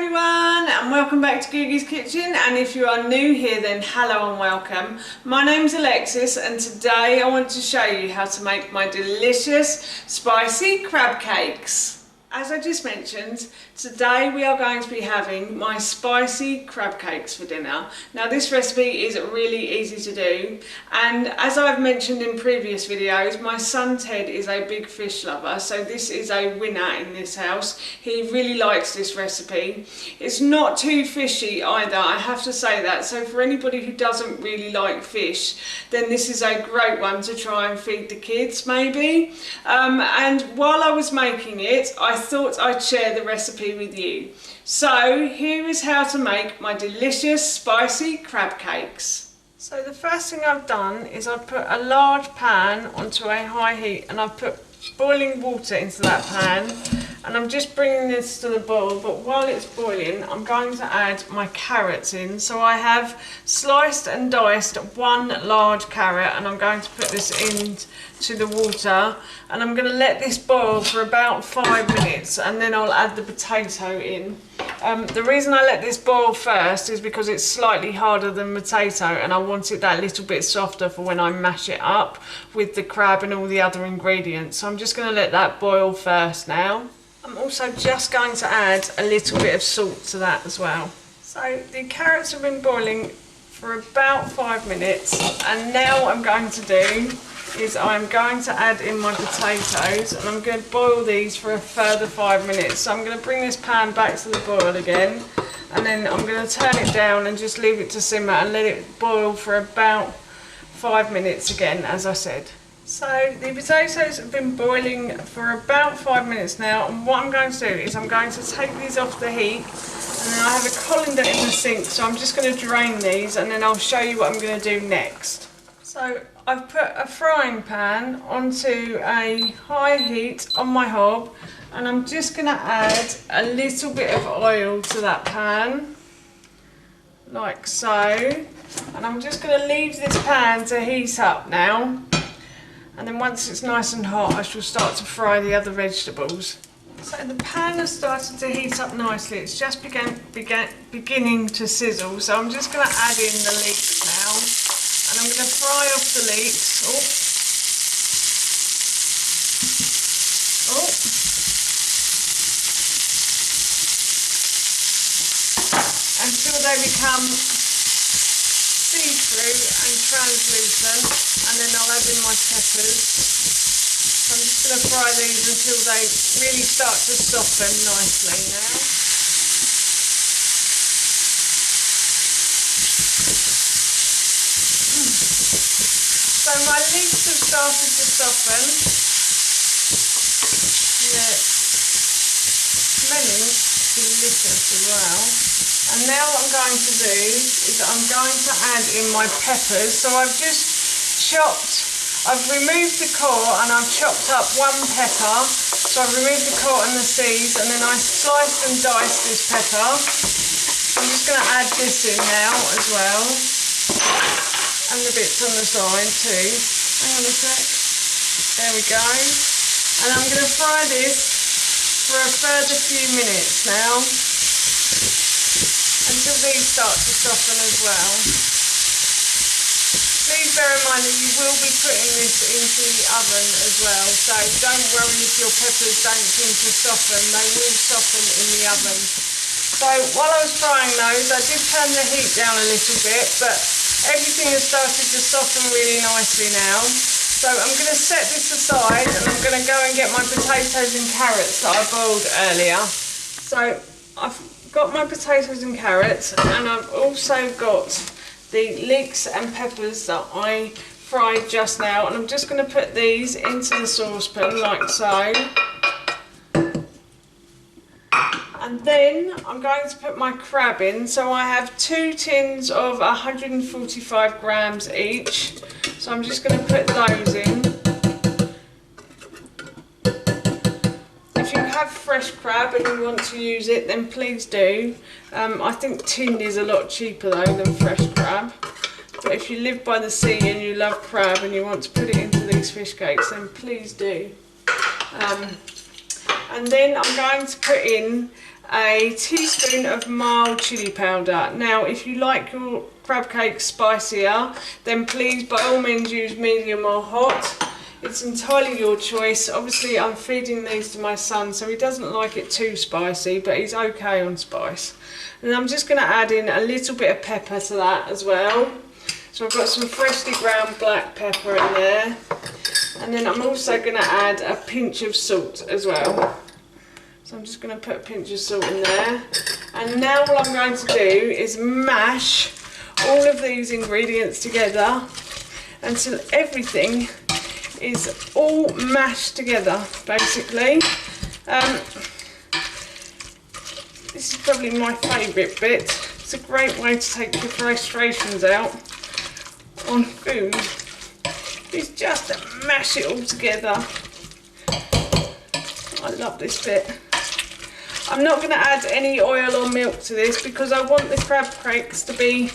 everyone, and welcome back to Googie's Kitchen. And if you are new here, then hello and welcome. My name's Alexis, and today I want to show you how to make my delicious spicy crab cakes. As I just mentioned, today we are going to be having my spicy crab cakes for dinner. Now this recipe is really easy to do, and as I've mentioned in previous videos, my son Ted is a big fish lover, so this is a winner in this house. He really likes this recipe. It's not too fishy either, I have to say that, so for anybody who doesn't really like fish, then this is a great one to try and feed the kids maybe. And while I was making it, I thought I'd share the recipe with you. So here is how to make my delicious spicy crab cakes. So the first thing I've done is I've put a large pan onto a high heat, and I've put boiling water into that pan, and I'm just bringing this to the boil. But while it's boiling, I'm going to add my carrots in. So I have sliced and diced one large carrot, and I'm going to put this into the water, and I'm going to let this boil for about 5 minutes, and then I'll add the potato in. The reason I let this boil first is because it's slightly harder than potato, and I want it that little bit softer for when I mash it up with the crab and all the other ingredients. So I'm just going to let that boil first now. I'm also just going to add a little bit of salt to that as well. So the carrots have been boiling for about 5 minutes, and now what I'm going to do is I'm going to add in my potatoes, and I'm going to boil these for a further 5 minutes. So I'm going to bring this pan back to the boil again, and then I'm going to turn it down and just leave it to simmer and let it boil for about 5 minutes again, as I said. So the potatoes have been boiling for about 5 minutes now, and what I'm going to do is I'm going to take these off the heat, and then I have a colander in the sink, so I'm just going to drain these, and then I'll show you what I'm going to do next. So I've put a frying pan onto a high heat on my hob, and I'm just going to add a little bit of oil to that pan, like so, and I'm just going to leave this pan to heat up now, and then once it's nice and hot I shall start to fry the other vegetables. So the pan has started to heat up nicely, it's just beginning to sizzle, so I'm just going to add in the leeks now, and I'm going to fry off the leeks. Until they become see-through and translucent, and then I'll add in my peppers. So I'm just going to fry these until they really start to soften nicely now. So my leeks have started to soften. They're smelling delicious as well. And now what I'm going to do is I'm going to add in my peppers. So I've removed the core, and I've chopped up one pepper. So I've removed the core and the seeds, and then I sliced and diced this pepper. I'm just going to add this in now as well, and the bits on the side too. Hang on a sec. There we go. And I'm going to fry this for a further few minutes now, until these start to soften as well. Please bear in mind that you will be putting this into the oven as well, so don't worry if your peppers don't seem to soften, they will soften in the oven. So while I was frying those, I did turn the heat down a little bit, but everything has started to soften really nicely now. So I'm going to set this aside, and I'm going to go and get my potatoes and carrots that I boiled earlier. So I've got my potatoes and carrots, and I've also got the leeks and peppers that I fried just now, and I'm just going to put these into the saucepan like so. And then I'm going to put my crab in. So I have 2 tins of 145 grams each. So I'm just going to put those in. If you have fresh crab and you want to use it, then please do. I think tinned is a lot cheaper though than fresh crab. But if you live by the sea and you love crab and you want to put it into these fish cakes, then please do. And then I'm going to put in a teaspoon of mild chili powder. Now if you like your crab cake spicier, then please by all means use medium or hot. It's entirely your choice. Obviously I'm feeding these to my son, so he doesn't like it too spicy, but he's okay on spice. And I'm just going to add in a little bit of pepper to that as well. So I've got some freshly ground black pepper in there. And then I'm also going to add a pinch of salt as well. So I'm just going to put a pinch of salt in there. And now what I'm going to do is mash all of these ingredients together until everything is all mashed together, basically. This is probably my favourite bit. It's a great way to take your frustrations out on food. It's just to mash it all together. I love this bit. I'm not going to add any oil or milk to this because I want the crab cakes to be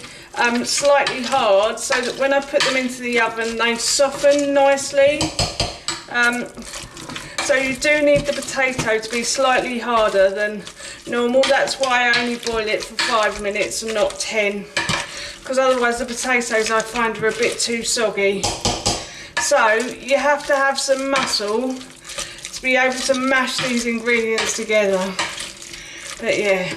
slightly hard so that when I put them into the oven they soften nicely. So you do need the potato to be slightly harder than normal. That's why I only boil it for 5 minutes and not 10, because otherwise the potatoes I find are a bit too soggy. So you have to have some muscle to be able to mash these ingredients together. But yeah.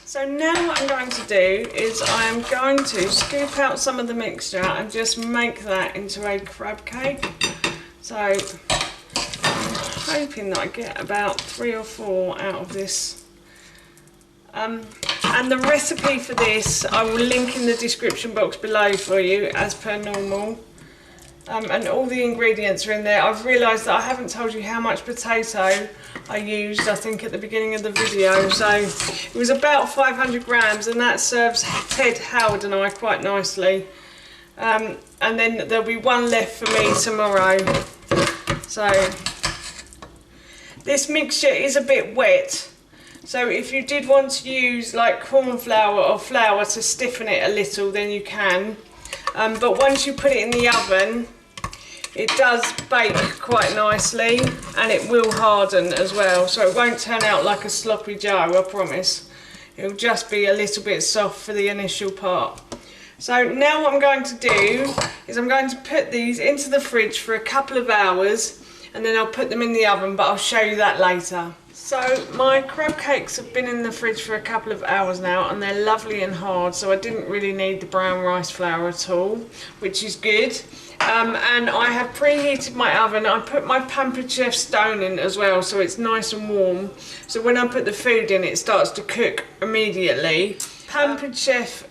So now what I'm going to do is I am going to scoop out some of the mixture and just make that into a crab cake. So I'm hoping that I get about 3 or 4 out of this. And the recipe for this I will link in the description box below for you as per normal. And all the ingredients are in there. I've realised that I haven't told you how much potato I used, I think, at the beginning of the video. So it was about 500 grams, and that serves Ted, Howard and I quite nicely. And then there'll be one left for me tomorrow. So this mixture is a bit wet. So if you did want to use like corn flour or flour to stiffen it a little, then you can. But once you put it in the oven, it does bake quite nicely and it will harden as well. So it won't turn out like a sloppy dough, I promise. It'll just be a little bit soft for the initial part. So now what I'm going to do is I'm going to put these into the fridge for a couple of hours and then I'll put them in the oven, but I'll show you that later. So my crab cakes have been in the fridge for a couple of hours now and they're lovely and hard, so I didn't really need the brown rice flour at all, which is good. And I have preheated my oven. I put my Pampered Chef stone in as well, so it's nice and warm. So when I put the food in, it starts to cook immediately. Pampered Chef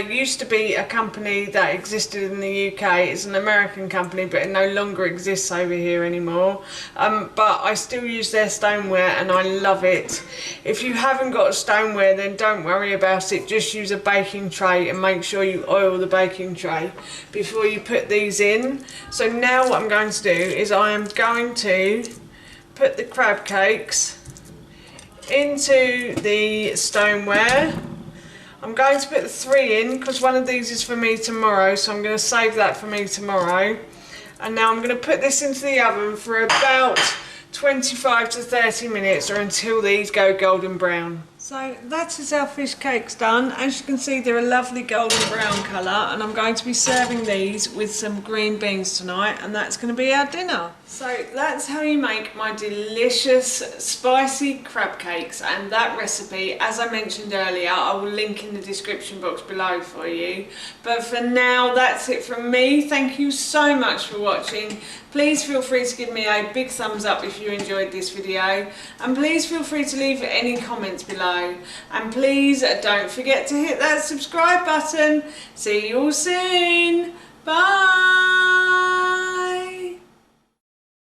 used to be a company that existed in the UK. It's an American company, but it no longer exists over here anymore. But I still use their stoneware and I love it. If you haven't got stoneware, then don't worry about it. Just use a baking tray and make sure you oil the baking tray before you put these in. So now what I'm going to do is I am going to put the crab cakes into the stoneware. I'm going to put the 3 in because one of these is for me tomorrow, so I'm going to save that for me tomorrow. And now I'm going to put this into the oven for about 25 to 30 minutes or until these go golden brown. So that is our fish cakes done. As you can see, they're a lovely golden brown colour, and I'm going to be serving these with some green beans tonight, and that's going to be our dinner. So that's how you make my delicious spicy crab cakes, and that recipe, as I mentioned earlier, I will link in the description box below for you. But for now, that's it from me. Thank you so much for watching. Please feel free to give me a big thumbs up if you enjoyed this video, and please feel free to leave any comments below. And please don't forget to hit that subscribe button. See you all soon. Bye.